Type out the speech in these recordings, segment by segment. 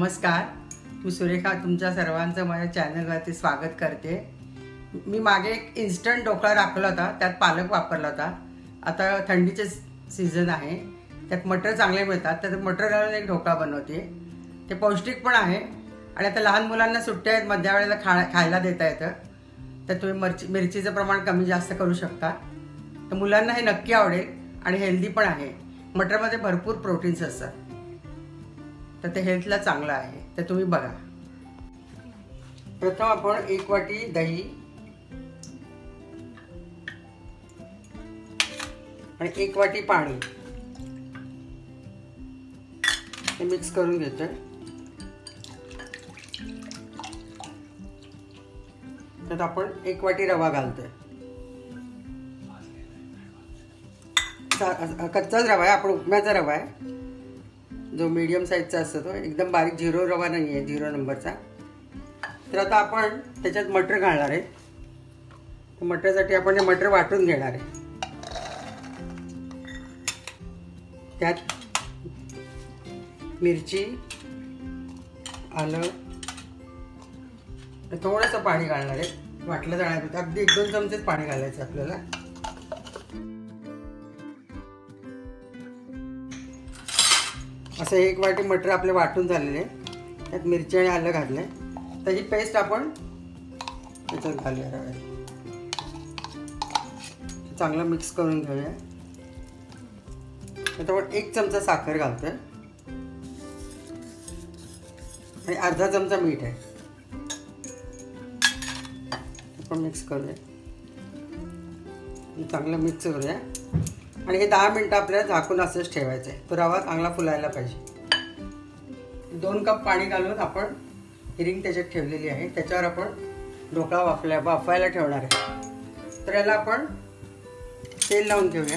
नमस्कार, मी सुरेखा तुमच्या सर्वांचं माझ्या चॅनलवरती स्वागत करते। मी मागे एक इन्स्टंट ढोकळा टाकला होता, त्यात पालक वापरला होता। आता थंडीचे सीझन आहे, त्यात मटर चांगले मिळतात, तर मटर घालून एक ढोकळा बनवते। ते पौष्टिक पण आहे आणि आता लहान मुलांना सुट्ट्या आहेत, मध्य वेळेला खायला देता येतं, तर तुम्ही मिरचीचं प्रमाण कमी जास्त करू शकता। तर मुलांना हे नक्की आवडेल आणि हेल्दी पण आहे। मटरमध्ये भरपूर प्रोटीन्स असतात, तर ते हेल्थला चांगलं आहे, तर तुम्ही बघा। प्रथम आपण 1 वाटी दही आणि 1 वाटी पाणी हे मिक्स करून घेतोय। त्यात आपण 1 वाटी रवा घालतोय। कच्चाच रवा आहे, आपण उपम्याचा रवा आहे, जो मीडियम साईजचा असतो, तो एकदम बारीक झिरो रवा नाही आहे, 0 नंबरचा। तर आता आपण त्याच्यात मटर घालणार आहे। मटरसाठी आपण हे मटर वाटून घेणार आहे। त्यात मिरची, आलं, थोडंसं पाणी घालणार आहे, वाटलं जाणार। अगदी 1-2 चमचेच पाणी घालायचं आपल्याला। असं 1 वाटी मटर आपले वाटून झालेले आहे, त्यात मिरची आणि आलं घातलंय। तर ही पेस्ट आपण त्याच्यात घालूया, चांगलं मिक्स करून घेऊया। आता आपण 1 चमचा साखर घालतोय आणि अर्धा चमचा मीठ आहे, आपण मिक्स करूया, चांगलं मिक्स करूया। आणि हे 10 मिनिटं आपल्याला झाकून असंच ठेवायचं आहे, तो रवा चांगला फुलायला पाहिजे। 2 कप पाणी घालून आपण हिरिंग त्याच्यात ठेवलेली आहे, त्याच्यावर आपण ढोकळा वाफायला ठेवणार आहे। तर याला आपण तेल लावून घेऊया।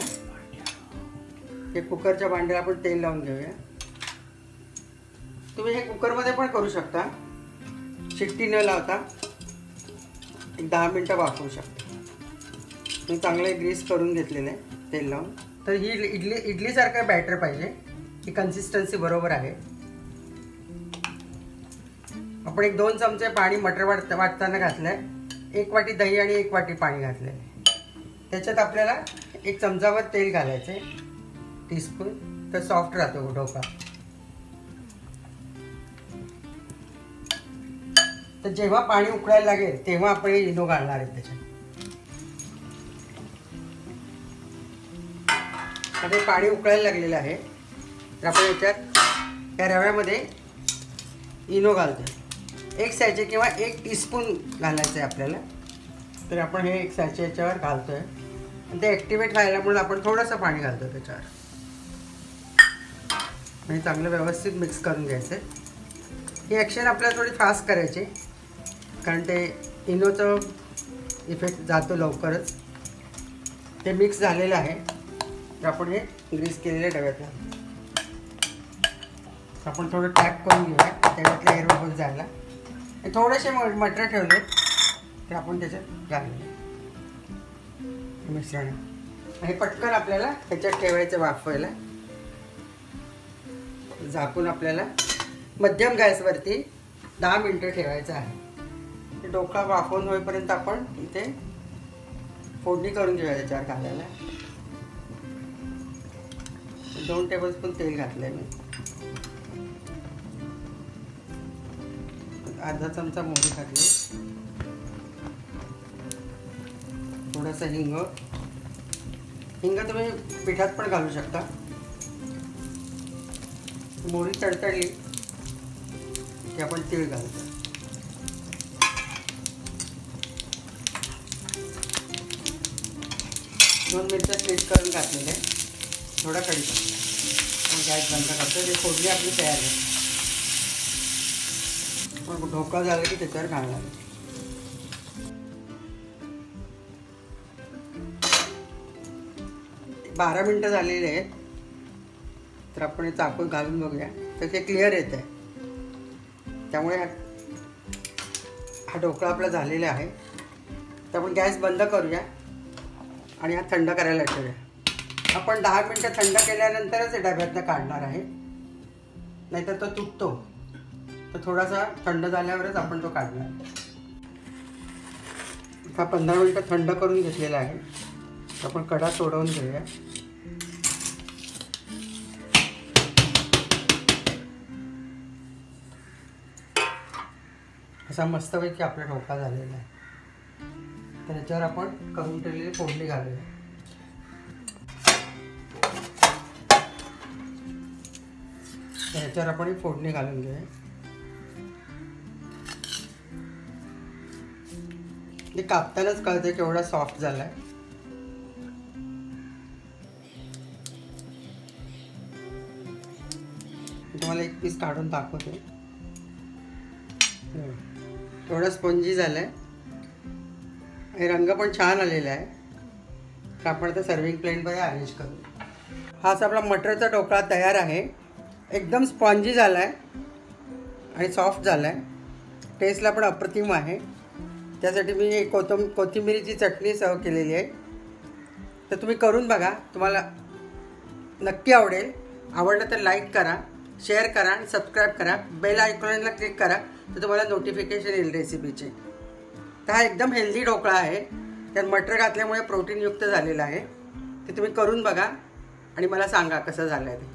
हे कुकरच्या भांड्याला आपण तेल लावून घेऊया। तुम्ही हे कुकरमध्ये पण करू शकता, शिट्टी न लावता 10 मिनिटं वाफवू शकता। मी चांगलं ग्रीस करून घेतलेलं आहे तेल लावून। तर ही इडलीसारखं बॅटर पाहिजे, ही कन्सिस्टन्सी बरोबर आहे। आपण 1-2 चमचे पाणी मटर वाटताना घातलंय, 1 वाटी दही आणि 1 वाटी पाणी घातलंय। त्याच्यात आपल्याला 1 चमचावर तेल घालायचंय, टीस्पून, तर सॉफ्ट राहतो ढोकळा। तर जेव्हा पाणी उकळायला लागेल तेव्हा आपण इनो घालणार आहे त्याच्यात। आता पाणी उकळायला लागलेलं आहे, तर आपण याच्यात या रव्यामध्ये इनो घालतोय। 1 सॅचे किंवा 1 टीस्पून घालायचं आहे आपल्याला। तर आपण हे 1 सॅचे याच्यावर घालतोय आणि ते ॲक्टिवेट व्हायला म्हणून आपण थोडंसं पाणी घालतो त्याच्यावर। म्हणजे चांगलं व्यवस्थित मिक्स करून घ्यायचं। ही ॲक्शन आपल्याला थोडी फास्ट करायची, कारण ते इनोचं इफेक्ट जातो लवकरच। ते मिक्स झालेलं आहे, तर आपण हे ग्रीस केलेल्या डब्यात आपण थोडं टॅप करून घेऊया, त्याच्यातले एअर बबल्स जायला। थोडेसे मटर ठेवले, तर आपण त्याच्यात घालूया मिश्रण। हे पटकन आपल्याला त्याच्यात ठेवायचं वाफवायला। झाकून आपल्याला मध्यम गॅसवरती 10 मिनिटं ठेवायचं आहे। ढोकळा वाफवून होईपर्यंत आपण इथे फोडणी करून घेऊया त्याच्यावर घालायला। 2 टेबलस्पून तेल घातलंय मी, अर्धा चमचा मोहरी घातली, थोडंसं हिंग तुम्ही पिठात पण घालू शकता। मोहरी तडतडली की आपण तीळ घालतो। 2 मिरच्या स्लिट करून घातलेले, थोडा कढीपत्ता, गॅस बंद करतो। ते फोडणी आपली तयार आहे, मग ढोकळा झाला की त्याच्यावर घालणार। 12 मिनिटं झालेली आहेत, तर आपण हे चाकून घालून बघूया, तर ते क्लिअर येत आहे। त्यामुळे हा ढोकळा आपला झालेला आहे। तर आपण गॅस बंद करूया आणि हा थंड करायला ठेवूया। आपण 10 मिनिटं थंड केल्यानंतरच डब्यातनं काढणार आहे, नाहीतर तो तुटतो। तर थोडासा थंड झाल्यावरच आपण तो काढणार. आता 15 मिनिटं थंड करून घेतलेला आहे. आपण कडा सोडवून घेऊया. असा मस्तपैकी आपला ढोकळा झालेला आहे. तर याच्यावर आपण करून ठेवलेली फोडणी घालूया. याच्यावर आपण फोडणी घालून घेऊया. हे कापतानाच कळते केवढा सॉफ्ट झालाय. तुम्हाला एक पीस काढून दाखवते. थोडा स्पंजी झालाय आणि रंग पण छान आलेला आहे. तर आपण आता सर्विंग प्लेटमध्ये अरेंज करू. हाच आपला मटरचा ढोकळा तयार आहे. एकदम स्पॉन्जी झाला आहे आणि सॉफ्ट झाला आहे. टेस्टला पण अप्रतिम आहे. त्यासाठी मी कोथिंबिरीची चटणी सर्व केलेली आहे. तर तुम्ही करून बघा, तुम्हाला नक्की आवडेल. आवडलं तर लाईक करा, शेअर करा आणि सबस्क्राईब करा. बेल आयकॉनला क्लिक करा तर तुम्हाला नोटिफिकेशन येईल रेसिपीचे. तर हा एकदम हेल्दी ढोकळा आहे. त्यात मटर घातल्यामुळे प्रोटीनयुक्त झालेला आहे. ते तुम्ही करून बघा आणि मला सांगा कसं झालं आहे ते.